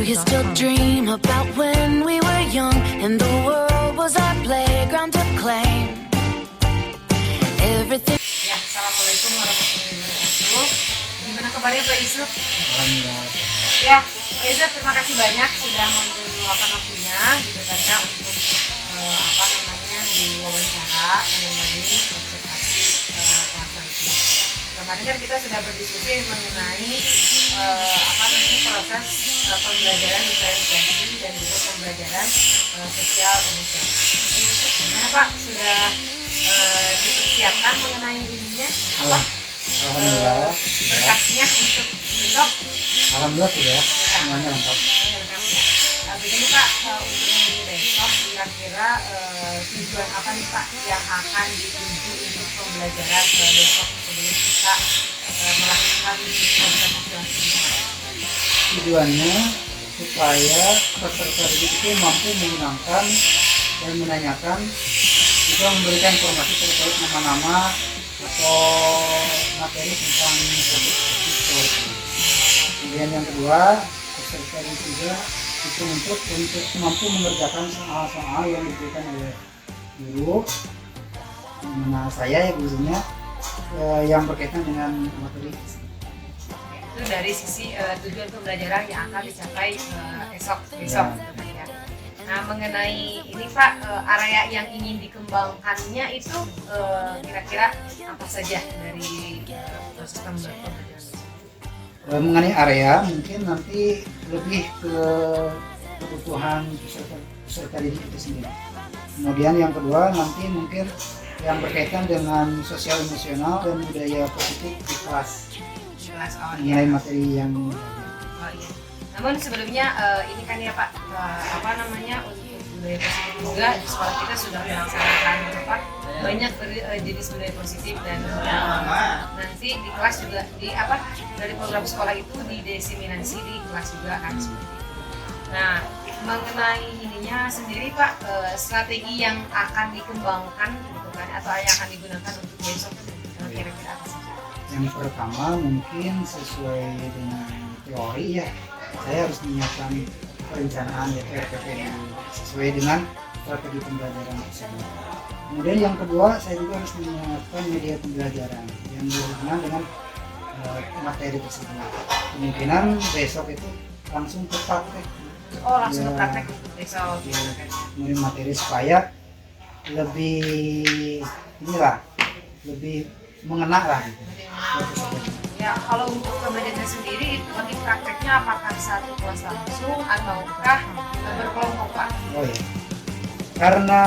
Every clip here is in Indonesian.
you still dream about when we were young and the world was our playground to claim everything? Ya, assalamualaikum warahmatullahi wabarakatuh. Gimana kabarnya Pak Isuk? Ya, Pak Isuk terima kasih banyak sudah meluangkan waktunya gitu kan ya untuk diwawancara mengenai konservasi kawasan itu. Kemarin kan kita sudah berdiskusi mengenai proses pembelajaran diferensiasi dan juga pembelajaran sosial emosional. Gimana Pak, sudah dipersiapkan mengenai ininya apa? Alhamdulillah. Berkasnya untuk besok. Alhamdulillah sudah semuanya lengkap. Begini Pak, untuk minggu besok kira-kira tujuan apa nih Pak yang akan dituju untuk pembelajaran besok sebelum kita melakukan konsentrasi? Tujuannya supaya peserta didik itu mampu menggunakan dan menanyakan juga memberikan informasi terkait nama-nama atau materi tentang itu. Kemudian yang kedua, peserta didik juga itu untuk mampu mengerjakan soal-soal yang diberikan oleh guru, mana saya ya gurunya, yang berkaitan dengan materi. Itu dari sisi tujuan pembelajaran yang akan dicapai besok ya. Nah, mengenai ini Pak, area yang ingin dikembangkannya itu kira-kira apa saja dari proses pembelajaran? Mengenai area mungkin nanti lebih ke kebutuhan peserta didik itu sendiri. Kemudian yang kedua nanti mungkin yang berkaitan dengan sosial emosional dan budaya positif di kelas. Mengenai materi yang Namun sebelumnya ini kan ya Pak, untuk budaya positif juga di sekolah kita sudah melaksanakan banyak jenis budaya positif dan nanti di kelas juga dari program sekolah itu didesimasi di kelas juga kan seperti itu. Nah, mengenai ininya sendiri Pak, strategi yang akan dikembangkan gitu kan atau yang akan digunakan untuk besok kira-kira apa sih? Yang pertama mungkin sesuai dengan teori ya, saya harus menyiapkan perencanaan RPP sesuai dengan strategi pembelajaran tersebut. Kemudian yang kedua, saya juga harus menyiapkan media pembelajaran yang berhubungan dengan materi tersebut. Kemungkinan besok itu langsung ke praktek. Oh, langsung ke praktek besok. Ya, kemudian materi supaya lebih lebih mengena lah gitu. Ya, kalau untuk pembelajaran sendiri itu bagi prakteknya apakah satu kelas langsung ataukah berkelompok Pak? Oh ya, karena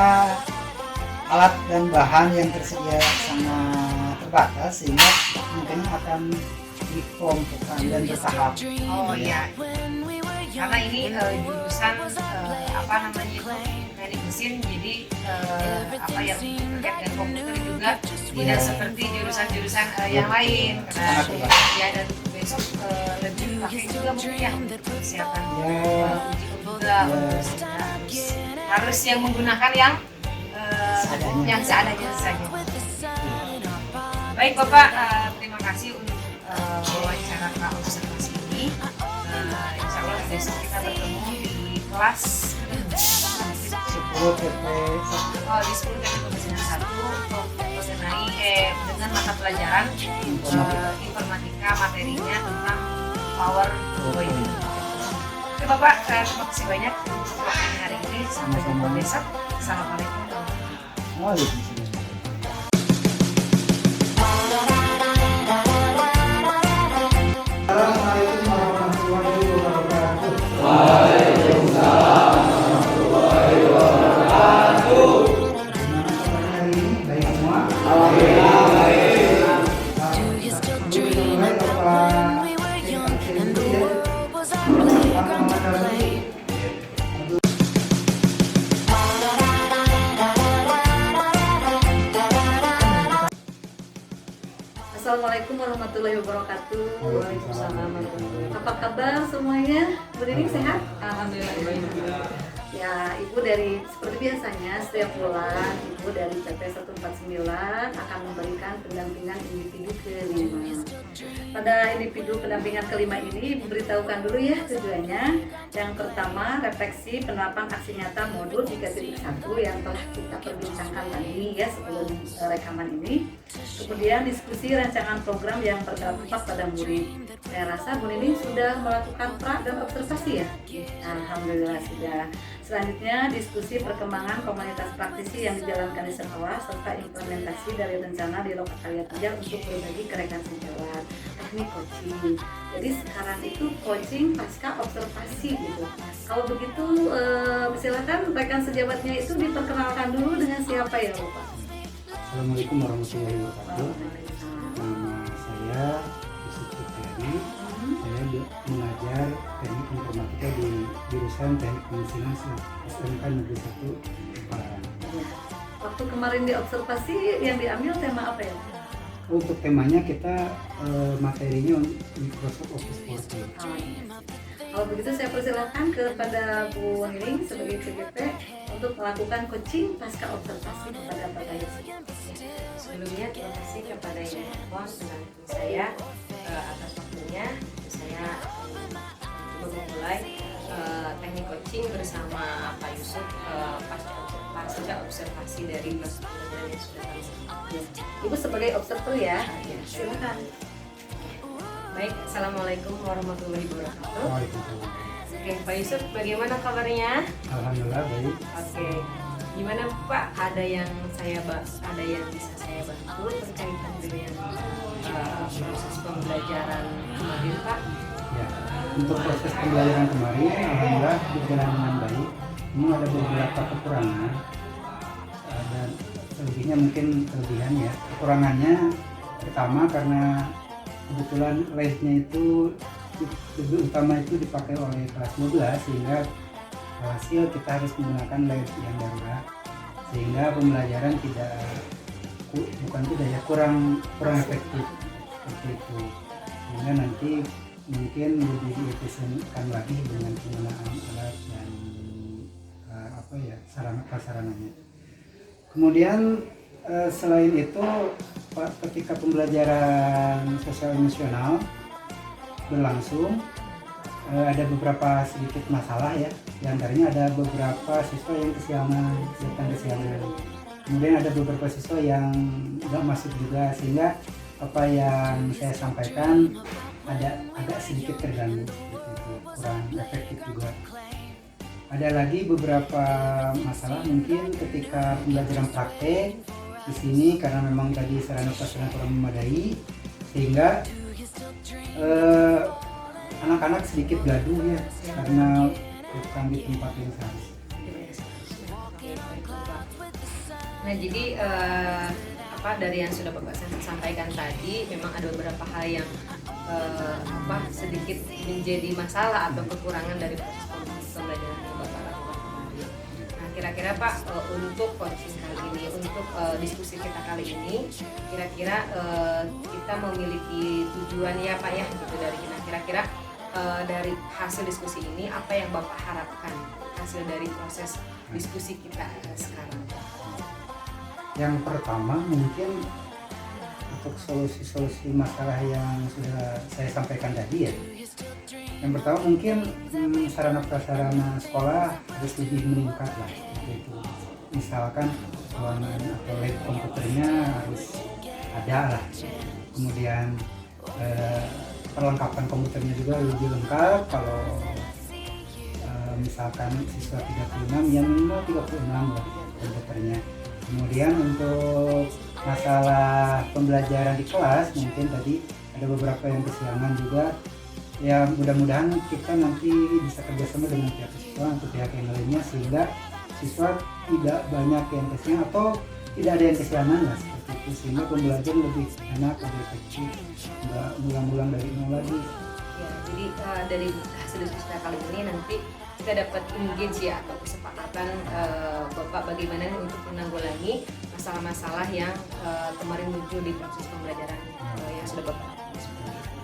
alat dan bahan yang tersedia sangat terbatas sehingga mungkin akan dikelompokkan dan bertahap. Oh iya, karena ini jurusan teknik mesin, jadi yang terkait dengan komputer juga tidak seperti jurusan-jurusan yang lain. Ya, dan besok lebih pakai juga mungkin ya persiapan uji komputer, harus yang menggunakan yang seadanya saja. Baik Bapak, terima kasih untuk wawancara observasi ini. Insya Allah besok kita bertemu di kelas 10 TP di 10 TP Pembelajaran 1 mengenai dengan mata pelajaran informatika, materinya tentang power point. Oke Bapak, terima kasih banyak untuk waktunya hari ini. Sampai jumpa besok. Assalamualaikum warahmatullahi wabarakatuh. Assalamualaikum warahmatullahi wabarakatuh. Waalaikumsalam warahmatullahi wabarakatuh. Apa kabar semuanya? Beriring sehat? Alhamdulillah. Ya, Ibu dari seperti biasanya setiap bulan Ibu dari CP 149 akan memberikan pendampingan individu ke 5. Pada individu pendampingan kelima ini diberitahukan dulu ya tujuannya. Yang pertama, refleksi penerapan aksi nyata modul 3.1 yang telah kita perbincangkan tadi ya sebelum rekaman ini. Kemudian diskusi rancangan program yang berdampak pada murid. Saya rasa Bu Nining sudah melakukan pra dan observasi ya. Alhamdulillah sudah. Selanjutnya diskusi perkembangan komunitas praktisi yang dijalankan di sekolah serta implementasi dari rencana di lokal kalian kerja untuk berbagi ke rekan sejawat. Teknik coaching. Jadi sekarang itu coaching pasca observasi gitu. Kalau begitu silakan rekan sejawatnya itu diperkenalkan dulu dengan siapa ya Bapak? Assalamualaikum warahmatullahi wabarakatuh. Nama saya Yusuf Fikri. Saya mengajar teknik informatika di jurusan teknik mesin SMK Negeri 1 Palawan. Waktu kemarin di observasi yang diambil tema apa ya? Untuk temanya kita materinya Microsoft Office 40. Kalau begitu saya persilakan kepada Bu Nining sebagai CGP untuk melakukan coaching pasca observasi kepada Bapak Yusuf. Sebelumnya terima kasih kepada yang respon dengan saya atas waktunya. Saya coba memulai teknik coaching bersama Pak Yusuf pasca observasi dari proses pembelajaran yang sudah kami sampaikan. Ibu sebagai observer ya, silakan. Baik, Assalamualaikum warahmatullahi wabarakatuh. Waalaikumsalam. Oke, Pak Yusuf, bagaimana kabarnya? Alhamdulillah baik. Oke, gimana Pak? Ada yang bisa saya bantu berkaitan dengan proses pembelajaran kemarin Pak? Ya, untuk proses pembelajaran kemarin, alhamdulillah berjalan dengan baik. Memang ada beberapa kekurangan dan selebihnya mungkin kelebihan ya. Kekurangannya pertama karena kebetulan live-nya itu lebih utama itu dipakai oleh kelas 12 sehingga hasil kita harus menggunakan live yang darurat sehingga pembelajaran kurang efektif seperti itu, sehingga nanti mungkin lebih diefisienkan lagi dengan penggunaan alat dan sarana prasarananya. Kemudian selain itu ketika pembelajaran sosial emosional berlangsung ada beberapa sedikit masalah ya. Di antaranya ada beberapa siswa yang kesiangan. Kemudian ada beberapa siswa yang nggak masuk juga sehingga apa yang saya sampaikan agak sedikit terganggu, kurang efektif juga. Ada lagi beberapa masalah mungkin ketika pembelajaran praktek di sini karena memang tadi sarana prasarana kurang memadai sehingga anak-anak sedikit gaduh ya karena bukan di tempat yang seharusnya. Nah jadi dari yang sudah Bapak sampaikan tadi memang ada beberapa hal yang sedikit menjadi masalah atau kekurangan dari proses pembelajaran yang Bapak lakukan kemarin. Nah kira-kira Pak untuk coaching kali ini, untuk diskusi kita kali ini, kira-kira kita memiliki tujuan ya Pak ya gitu dari kita. Kira-kira dari hasil diskusi ini apa yang Bapak harapkan hasil dari proses diskusi kita sekarang? Yang pertama mungkin untuk solusi-solusi masalah yang sudah saya sampaikan tadi ya. Yang pertama mungkin sarana prasarana sekolah harus lebih meningkat lah gitu. Misalkan ruangan atau lab komputernya harus ada lah. Kemudian perlengkapan komputernya juga lebih lengkap. Kalau misalkan siswa 36 yang minimal 36 lah komputernya. Kemudian untuk masalah pembelajaran di kelas mungkin tadi ada beberapa yang kesiangan juga. Ya mudah-mudahan kita nanti bisa kerjasama dengan pihak siswa atau pihak yang lainnya sehingga siswa tidak banyak yang kesiangan atau tidak ada yang kesiangan lah seperti itu sehingga pembelajaran lebih enak, lebih efektif, nggak ngulang-ngulang dari nol lagi. Ya, jadi dari hasil diskusi kali ini nanti kita dapat engage ya atau kesepakatan Bapak bagaimana nih untuk menanggulangi masalah-masalah yang kemarin muncul di proses pembelajaran yang sudah Bapak lakukan seperti itu.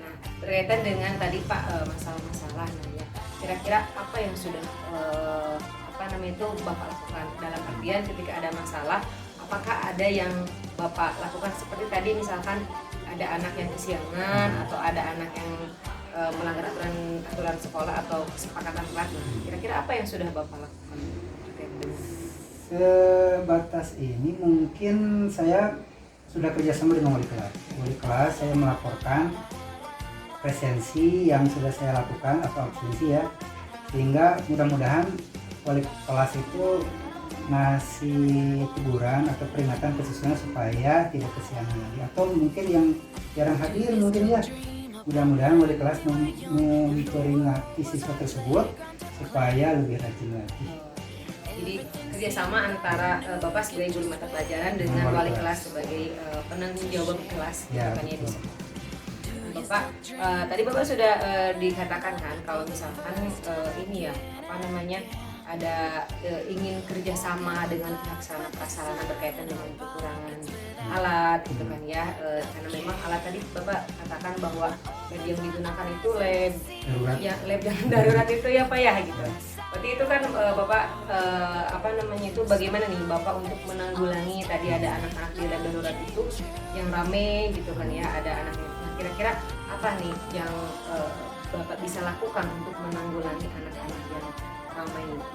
Nah, berkaitan dengan tadi Pak masalah-masalah ya. Kira-kira apa yang sudah Bapak lakukan dalam artian ketika ada masalah, apakah ada yang Bapak lakukan seperti tadi misalkan ada anak yang kesiangan atau ada anak yang melanggar aturan sekolah atau kesepakatan pelatih, kira-kira apa yang sudah Bapak lakukan? Sebatas ini mungkin saya sudah kerjasama dengan wali kelas. Wali kelas saya melaporkan presensi yang sudah saya lakukan atau absensi ya, sehingga mudah-mudahan wali kelas itu ngasih teguran atau peringatan ke siswanya supaya tidak kesiangan lagi, atau mungkin yang jarang hadir mungkin ya, mudah-mudahan wali kelas memperingati siswa tersebut supaya lebih rajin lagi. Jadi kerjasama antara Bapak sebagai guru mata pelajaran dengan wali kelas sebagai penanggung jawab kelas, Ya, bukannya di betul. Bapak, tadi Bapak sudah dikatakan kan kalau misalkan ini ya apa namanya ada ingin kerjasama dengan pihak sarana prasarana berkaitan dengan kekurangan alat gitu kan ya, karena memang alat tadi Bapak katakan bahwa lab yang digunakan itu lab Darurat. ya lab yang darurat itu ya Pak ya gitu. Berarti itu kan Bapak apa namanya itu bagaimana nih Bapak untuk menanggulangi tadi ada anak-anak di lab darurat itu yang rame gitu kan ya, ada anak yang kira-kira apa nih yang Bapak bisa lakukan untuk menanggulangi anak-anak yang ramai ini?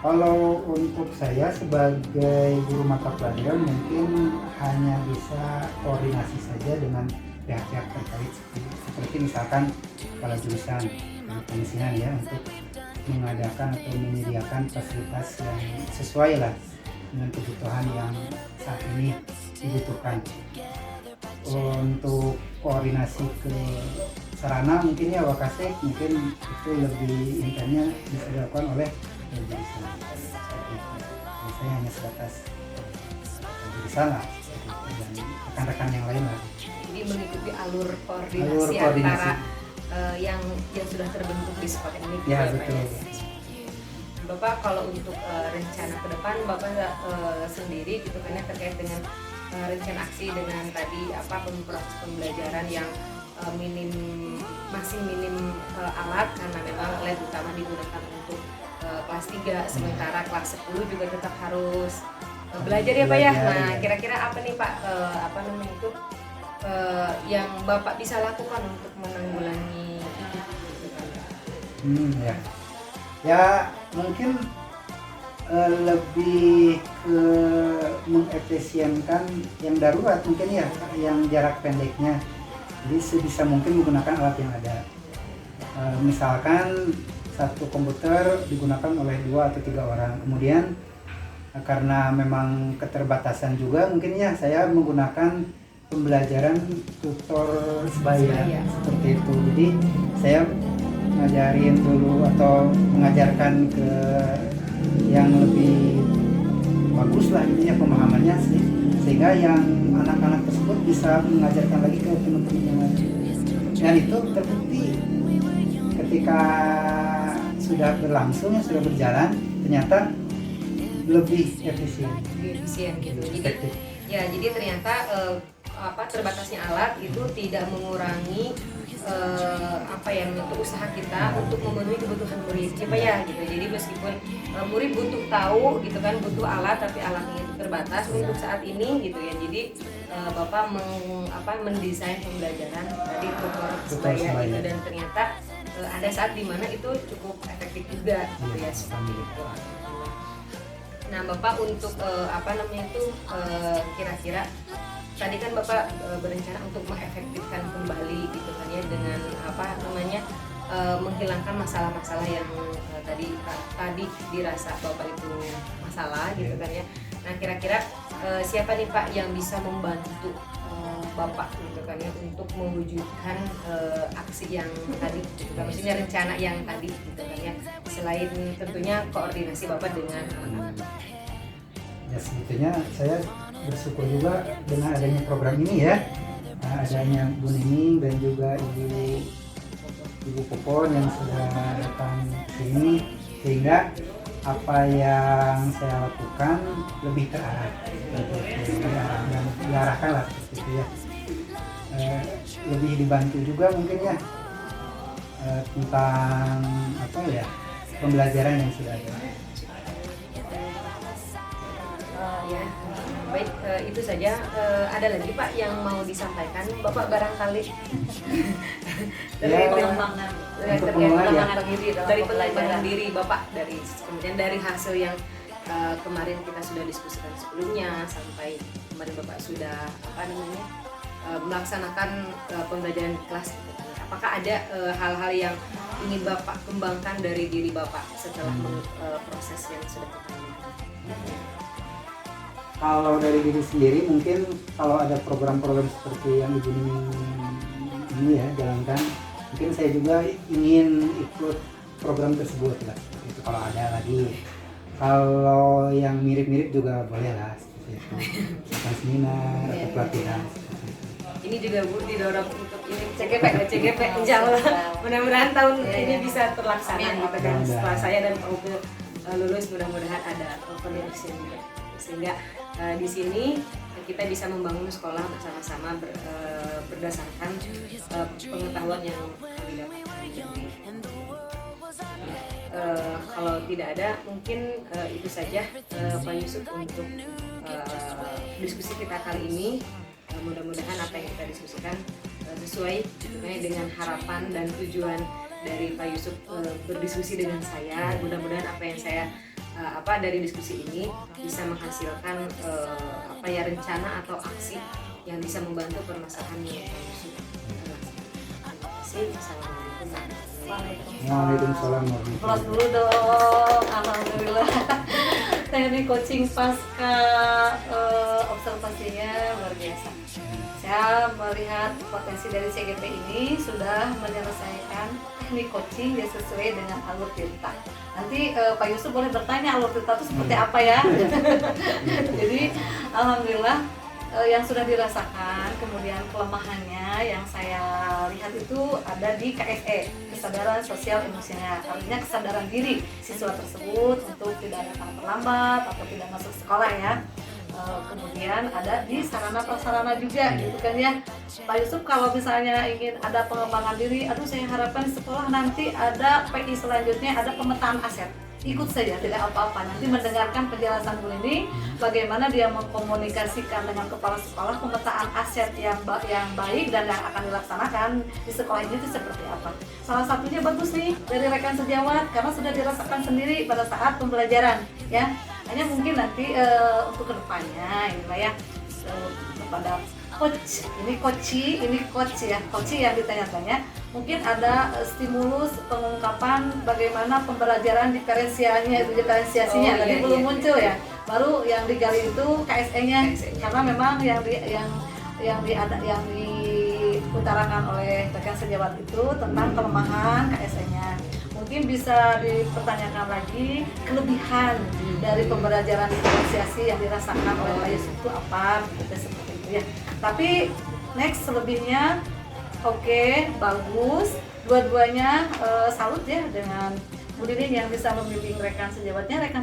Kalau untuk saya sebagai guru mata pelajaran mungkin hanya bisa koordinasi saja dengan pihak-pihak terkait seperti misalkan kepala jurusan pengisian ya, untuk mengadakan atau menyediakan fasilitas yang sesuai lah dengan kebutuhan yang saat ini dibutuhkan. Untuk koordinasi ke sarana mungkin ya Wakasek mungkin itu lebih intensnya bisa dilakukan oleh jurusan. Saya hanya sebatas jurusan lah dan rekan-rekan yang lain lah. Jadi mengikuti alur koordinasi, Alur koordinasi. antara yang sudah terbentuk di spot ini. Ya, Pak, betul. Bapak kalau untuk rencana ke depan Bapak sendiri gitu kan ya terkait dengan rencana aksi dengan tadi apa proses pembelajaran yang masih minim alat karena memang lab utama digunakan untuk kelas 3, sementara kelas 10 juga tetap harus belajar ya Pak ya. Belajar, Nah ya. kira-kira apa nih Pak apa namanya itu yang Bapak bisa lakukan untuk menanggulangi itu gitu kan? Ya. Ya mungkin lebih ke mengefisienkan yang darurat mungkin ya, yang jarak pendeknya. Jadi sebisa mungkin menggunakan alat yang ada. Misalkan satu komputer digunakan oleh 2 atau 3 orang. Kemudian karena memang keterbatasan juga mungkin ya saya menggunakan pembelajaran tutor sebaya seperti itu. Jadi saya ngajarin dulu atau mengajarkan ke yang lebih bagus lah intinya pemahamannya sih, sehingga yang anak-anak tersebut bisa mengajarkan lagi ke teman-teman yang lain. Dan itu terbukti ketika sudah berlangsung, sudah berjalan, ternyata lebih efisien. Lebih efisien gitu. Jadi Efektif. ya jadi ternyata terbatasnya alat itu tidak mengurangi apa yang untuk usaha kita untuk memenuhi kebutuhan murid ya Pak ya gitu. Jadi meskipun murid butuh tahu gitu kan, butuh alat tapi alatnya itu terbatas untuk saat ini gitu ya. Jadi Bapak mendesain pembelajaran tadi tutor sebaya gitu, dan ternyata ada saat dimana itu cukup efektif juga gitu ya seperti itu. Nah Bapak untuk kira-kira tadi kan Bapak berencana untuk mengefektifkan kembali gitu kan ya dengan menghilangkan masalah-masalah yang tadi dirasa Bapak itu masalah gitu kan ya. Nah kira-kira siapa nih Pak yang bisa membantu Bapak gitu kan ya untuk mewujudkan aksi yang tadi gitu kan, maksudnya rencana yang tadi gitu kan ya, selain tentunya koordinasi Bapak dengan anak-anak. Ya sebetulnya saya bersyukur juga dengan adanya program ini ya, adanya Bu Nining dan juga Ibu Popon yang sudah datang sini, sehingga apa yang saya lakukan lebih terarah, dan diarahkan lah seperti itu ya. Lebih dibantu juga mungkin ya tentang pembelajaran yang sudah ada. Ya Baik, itu saja. Ada lagi Pak yang mau disampaikan Bapak barangkali Dari Ya, pengembangan untuk terkait pengembangan ya. pengembangan diri dalam dari pembelajaran. pengembangan diri Bapak, dari kemudian dari hasil yang kemarin kita sudah diskusikan sebelumnya, sampai kemarin Bapak sudah melaksanakan pembelajaran di kelas gitu. Apakah ada hal-hal yang ingin Bapak kembangkan dari diri Bapak setelah proses yang sudah kita lakukan? Kalau dari diri sendiri mungkin kalau ada program-program seperti yang Ibu Nining ini ya jalankan, mungkin saya juga ingin ikut program tersebut lah. Itu kalau ada lagi. Kalau yang mirip-mirip juga boleh lah seperti itu. Misalkan seminar atau pelatihan. Ini juga Bu didorong untuk ini CGP insya Allah mudah-mudahan tahun ini bisa terlaksana gitu kan. Setelah saya dan Pak Uke lulus, mudah-mudahan ada penerusnya juga, sehingga di sini kita bisa membangun sekolah bersama-sama berdasarkan pengetahuan yang kami dapatkan. Kalau tidak ada, mungkin itu saja Pak Yusuf untuk diskusi kita kali ini. Mudah-mudahan apa yang kita diskusikan sesuai dengan harapan dan tujuan dari Pak Yusuf berdiskusi dengan saya. Mudah-mudahan apa yang saya dari diskusi ini bisa menghasilkan rencana atau aksi yang bisa membantu permasalahan yang Pak Yusuf. Terima kasih. Assalamualaikum. Waalaikumsalam warahmatullahi Plus dulu dong, alhamdulillah. Teknik coaching pasca observasinya luar biasa. Saya melihat potensi dari CGP ini sudah menyelesaikan teknik coaching yang sesuai dengan alur tirta. Nanti Pak Yusuf boleh bertanya alur tirta itu seperti apa ya. Jadi alhamdulillah yang sudah dirasakan, kemudian kelemahannya yang saya lihat itu ada di KSE, kesadaran sosial emosional, artinya kesadaran diri siswa tersebut untuk tidak datang terlambat atau tidak masuk sekolah ya. Kemudian ada di sarana prasarana juga gitu kan ya. Pak Yusuf kalau misalnya ingin ada pengembangan diri, saya harapkan sekolah nanti ada PI selanjutnya, ada pemetaan aset. Ikut saja, tidak apa-apa. Nanti mendengarkan penjelasan Bu ini, bagaimana dia mengkomunikasikan dengan kepala sekolah pemetaan aset yang baik dan yang akan dilaksanakan di sekolah ini itu seperti apa. Salah satunya bagus nih dari rekan sejawat karena sudah dirasakan sendiri pada saat pembelajaran ya. Hanya mungkin nanti untuk kedepannya inilah ya kepada coach, ini coach yang ditanya-tanya, mungkin ada stimulus pengungkapan bagaimana pembelajaran diferensiasinya tadi belum muncul ya, baru yang digali itu KSE-nya karena memang yang diutarakan oleh rekan sejawat itu tentang kelemahan KSE-nya. Mungkin bisa dipertanyakan lagi kelebihan dari pembelajaran diferensiasi yang dirasakan oleh Pak Yusuf itu apa, seperti itu ya. Tapi next selebihnya oke, bagus, dua-duanya salut ya dengan Bu Didin yang bisa membimbing rekan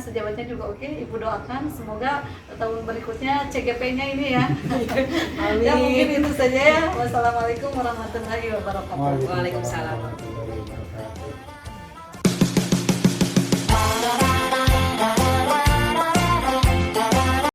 sejawatnya juga oke. Ibu doakan semoga tahun berikutnya CGP-nya ini ya. Amin. Ya mungkin itu saja ya. Wassalamualaikum warahmatullahi wabarakatuh. Waalaikumsalam. warahmatullahi wabarakatuh.